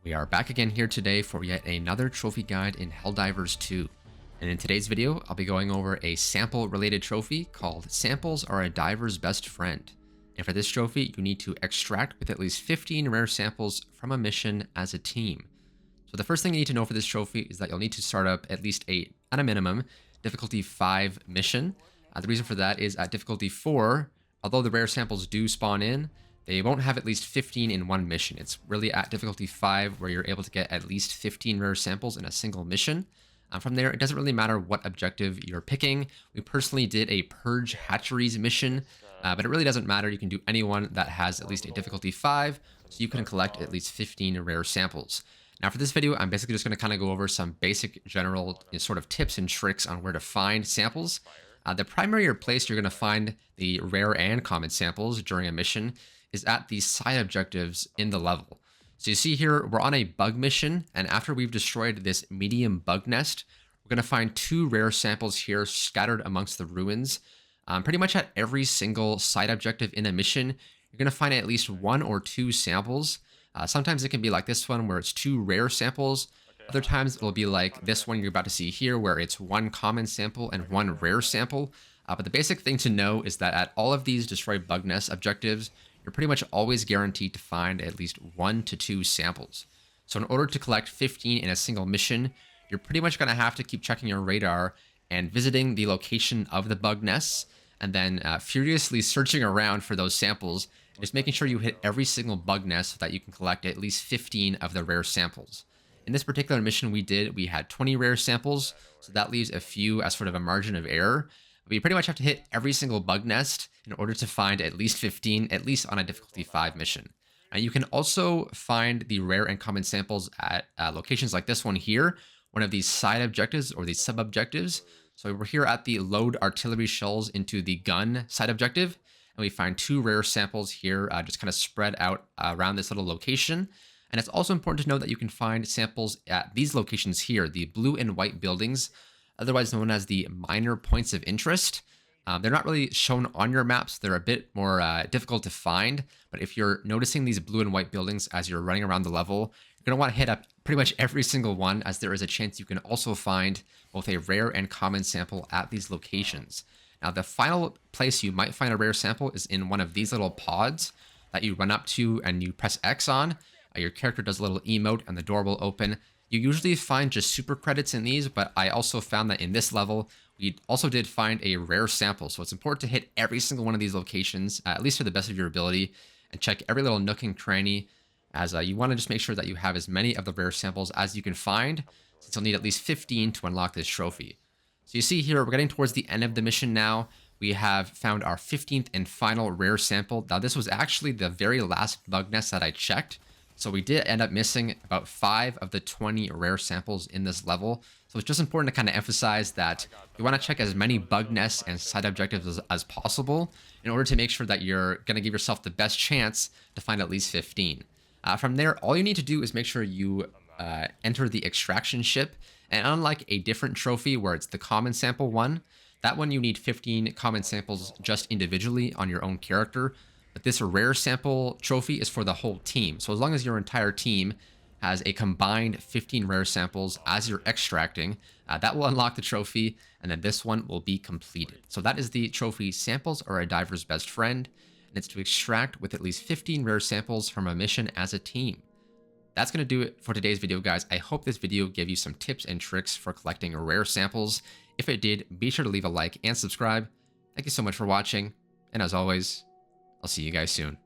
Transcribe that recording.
We are back again here today for yet another trophy guide in Helldivers 2. And in today's video, I'll be going over a sample-related trophy called Samples Are a Diver's Best Friend. And for this trophy, you need to extract with at least 15 rare samples from a mission as a team. So the first thing you need to know for this trophy is that you'll need to start up at least at a minimum, difficulty 5 mission. The reason for that is at difficulty 4, although the rare samples do spawn in, they won't have at least 15 in one mission. It's really at difficulty 5 where you're able to get at least 15 rare samples in a single mission. From there, it doesn't really matter what objective you're picking. We personally did a Purge Hatcheries mission, but it really doesn't matter. You can do any one that has at least a difficulty 5, so you can collect at least 15 rare samples. Now for this video, I'm basically just going to kind of go over some basic general sort of tips and tricks on where to find samples. The primary place you're going to find the rare and common samples during a mission is at the side objectives in the level. So you see here, we're on a bug mission, and after we've destroyed this medium bug nest, we're going to find 2 rare samples here scattered amongst the ruins. Pretty much at every single side objective in a mission, you're going to find at least 1 or 2 samples. Sometimes it can be like this one where it's 2 rare samples. Other times it'll be like this one you're about to see here where it's 1 common sample and 1 rare sample. But the basic thing to know is that at all of these destroy bug nest objectives, you're pretty much always guaranteed to find at least 1 to 2 samples. So in order to collect 15 in a single mission, you're pretty much going to have to keep checking your radar and visiting the location of the bug nests, and then furiously searching around for those samples, and just making sure you hit every single bug nest so that you can collect at least 15 of the rare samples. In this particular mission we had 20 rare samples, so that leaves a few as sort of a margin of error. But you pretty much have to hit every single bug nest in order to find at least 15, at least on a difficulty 5 mission. You can also find the rare and common samples at locations like this one here, one of these side objectives or these sub-objectives. So we're here at the load artillery shells into the gun side objective, and we find 2 rare samples here just kind of spread out around this little location. And it's also important to know that you can find samples at these locations here, the blue and white buildings, otherwise known as the minor points of interest. They're not really shown on your maps. They're a bit more difficult to find, but if you're noticing these blue and white buildings as you're running around the level, you're going to want to hit up pretty much every single one, as there is a chance you can also find both a rare and common sample at these locations. Now, the final place you might find a rare sample is in one of these little pods that you run up to and you press X on. Your character does a little emote and the door will open. You usually find just super credits in these, but I also found that in this level, we also did find a rare sample. So it's important to hit every single one of these locations, at least to the best of your ability, and check every little nook and cranny, as you want to just make sure that you have as many of the rare samples as you can find, since you'll need at least 15 to unlock this trophy. So you see here, we're getting towards the end of the mission now. We have found our 15th and final rare sample. Now this was actually the very last bug nest that I checked. So we did end up missing about 5 of the 20 rare samples in this level. So it's just important to kind of emphasize that you want to check as many bug nests and side objectives as possible in order to make sure that you're going to give yourself the best chance to find at least 15. From there, all you need to do is make sure you enter the extraction ship. And unlike a different trophy where it's the common sample one, that one you need 15 common samples just individually on your own character. But this rare sample trophy is for the whole team. So as long as your entire team has a combined 15 rare samples as you're extracting, that will unlock the trophy, and then this one will be completed. So that is the trophy Samples Are a Diver's Best Friend, and it's to extract with at least 15 rare samples from a mission as a team. That's going to do it for today's video, guys. I hope this video gave you some tips and tricks for collecting rare samples. If it did, be sure to leave a like and subscribe. Thank you so much for watching, and as always, I'll see you guys soon.